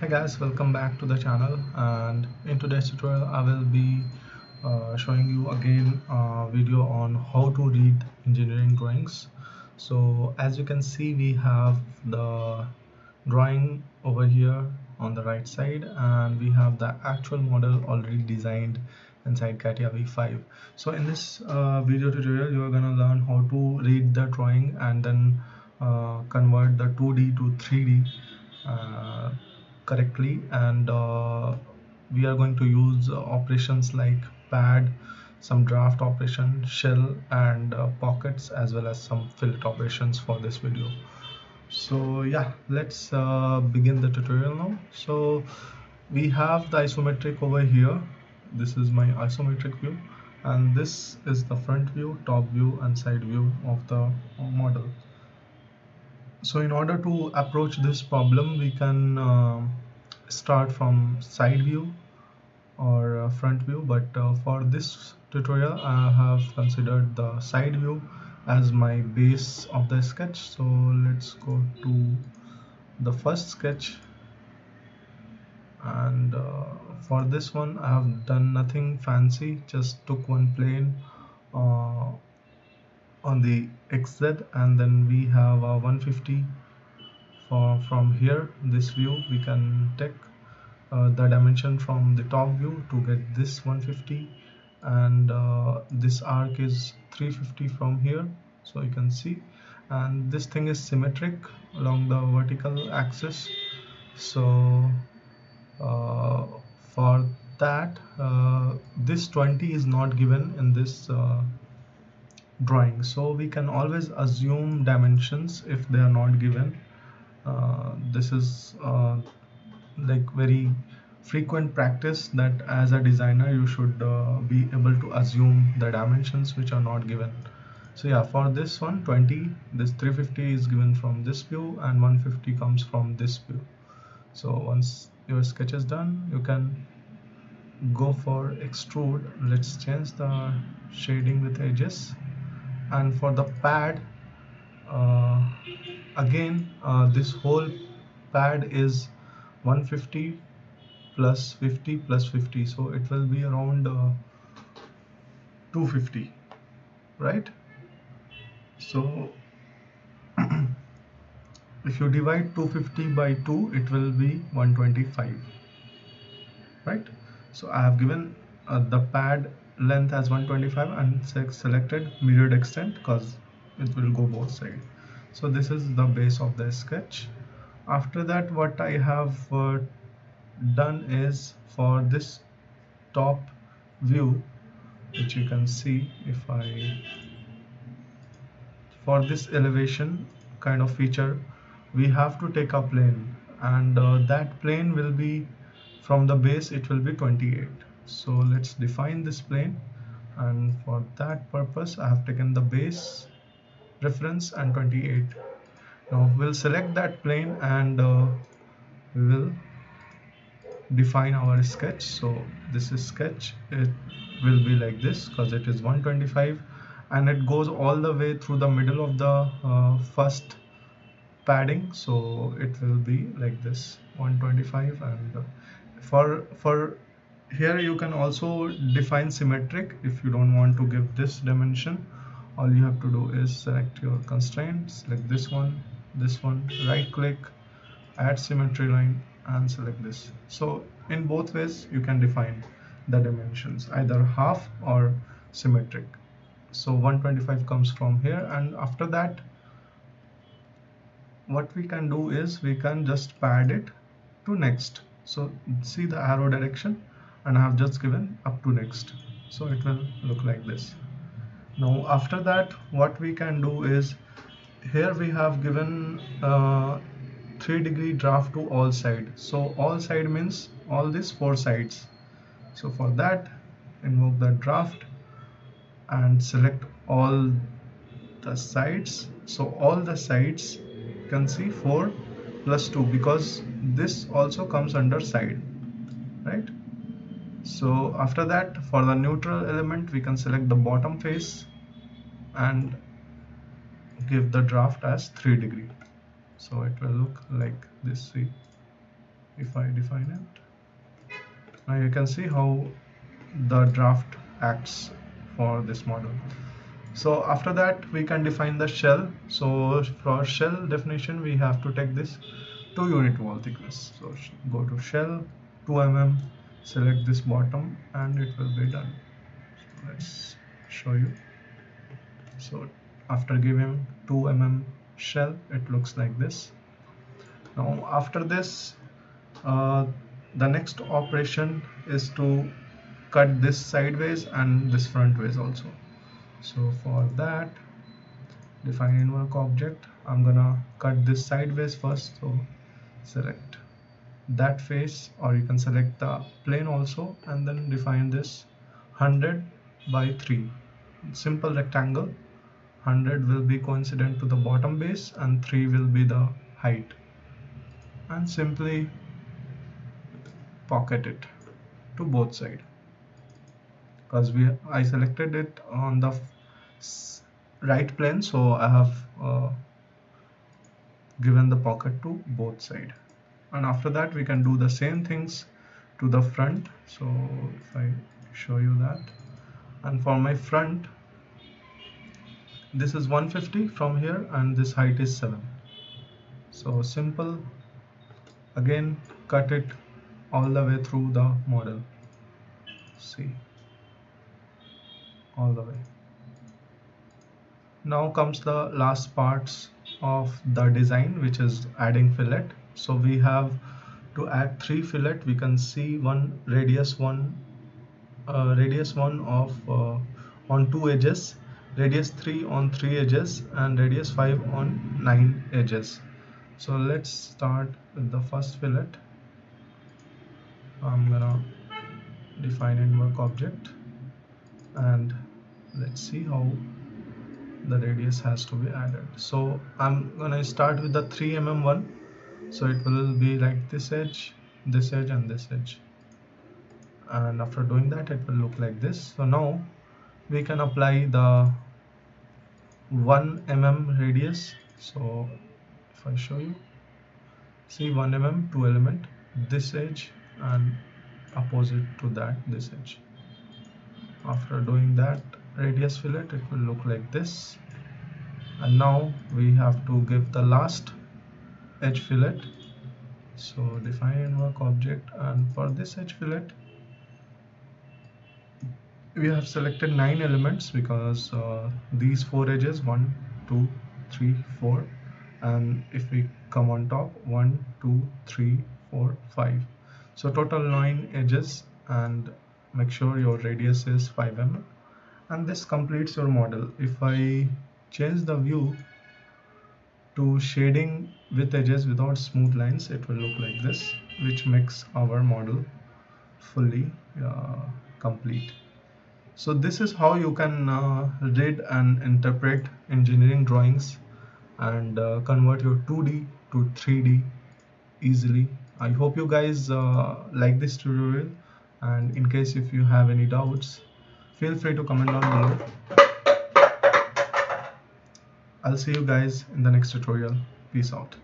Hey guys, welcome back to the channel, and in today's tutorial I will be showing you again a video on how to read engineering drawings. So as you can see, we have the drawing over here on the right side, and we have the actual model already designed inside CATIA V5. So in this video tutorial you are going to learn how to read the drawing and then convert the 2D to 3D correctly, and we are going to use operations like pad, some draft operation, shell, and pockets, as well as some fillet operations for this video. So yeah, let's begin the tutorial now. So we have the isometric over here. This is my isometric view, and this is the front view, top view, and side view of the model. So in order to approach this problem, we can start from side view or front view, but for this tutorial I have considered the side view as my base of the sketch. So let's go to the first sketch, and for this one I have done nothing fancy, just took one plane uh, on the XZ, and then we have a 150. From here, this view, we can take the dimension from the top view to get this 150, and this arc is 350 from here, so you can see, and this thing is symmetric along the vertical axis. So uh, for that, this 20 is not given in this drawing, so we can always assume dimensions if they are not given. This is like very frequent practice that as a designer you should be able to assume the dimensions which are not given. So yeah, for this one 20, this 350 is given from this view, and 150 comes from this view. So once your sketch is done, you can go for extrude. Let's change the shading with edges, and for the pad, uh, again this whole pad is 150 plus 50 plus 50, so it will be around 250, right? So if you divide 250 by 2, it will be 125, right? So I have given the pad length as 125 and selected mirrored extent because it will go both sides. So this is the base of the sketch. After that, what I have done is, for this top view, which you can see, if I, for this elevation kind of feature, we have to take a plane, and that plane will be, from the base it will be 28. So let's define this plane, and for that purpose I have taken the base reference and 28. Now we'll select that plane, and we will define our sketch. So this is sketch, it will be like this because it is 125, and it goes all the way through the middle of the first padding, so it will be like this 125. And for here you can also define symmetric. If you don't want to give this dimension, all you have to do is select your constraints like this one, right click, add symmetry line, and select this. So in both ways you can define the dimensions, either half or symmetric. So 125 comes from here, and after that what we can do is we can just pad it to next. So see the arrow direction, and I have just given up to next, so it will look like this. Now after that, what we can do is, here we have given 3-degree draft to all side. So all side means all these 4 sides. So for that, invoke the draft and select all the sides. So all the sides, you can see 4 plus 2, because this also comes under side, right? So after that, for the neutral element, we can select the bottom face and give the draft as 3 degree. So it will look like this. See, if I define it, now you can see how the draft acts for this model. So after that we can define the shell. So for shell definition we have to take this 2 unit wall thickness. So go to shell 2 mm, select this bottom, and it will be done. So let's show you. So after giving 2 mm shell, it looks like this. Now after this, uh, the next operation is to cut this sideways and this front ways also. So for that, define in work object, I'm gonna cut this sideways first. So select that face, or you can select the plane also, and then define this 100 by 3 simple rectangle. 100 will be coincident to the bottom base and 3 will be the height, and simply pocket it to both sides, because I selected it on the right plane, so I have given the pocket to both sides. And after that we can do the same things to the front. So if I show you that, and for my front, this is 150 from here and this height is 7. So simple, again cut it all the way through the model. See, all the way. Now comes the last parts of the design, which is adding fillet. So we have to add 3 fillet. We can see one radius one of on 2 edges, radius 3 on 3 edges, and radius 5 on 9 edges. So let's start with the first fillet. I'm gonna define in work object, and let's see how the radius has to be added. So I'm gonna start with the 3 mm one. So it will be like this edge, and this edge, and after doing that it will look like this. So now we can apply the 1 mm radius. So if I show you, see 1 mm 2 element, this edge and opposite to that, this edge. After doing that radius fillet, it will look like this. And now we have to give the last edge fillet. So define in work object, and for this edge fillet we have selected 9 elements, because these 4 edges, 1 2 3 4, and if we come on top, 1 2 3 4 5, so total 9 edges. And make sure your radius is 5 mm, and this completes your model. If I change the view to shading with edges without smooth lines, it will look like this, which makes our model fully complete. So this is how you can read and interpret engineering drawings and convert your 2D to 3D easily. I hope you guys like this tutorial, and in case if you have any doubts, feel free to comment down below. I'll see you guys in the next tutorial. Peace out.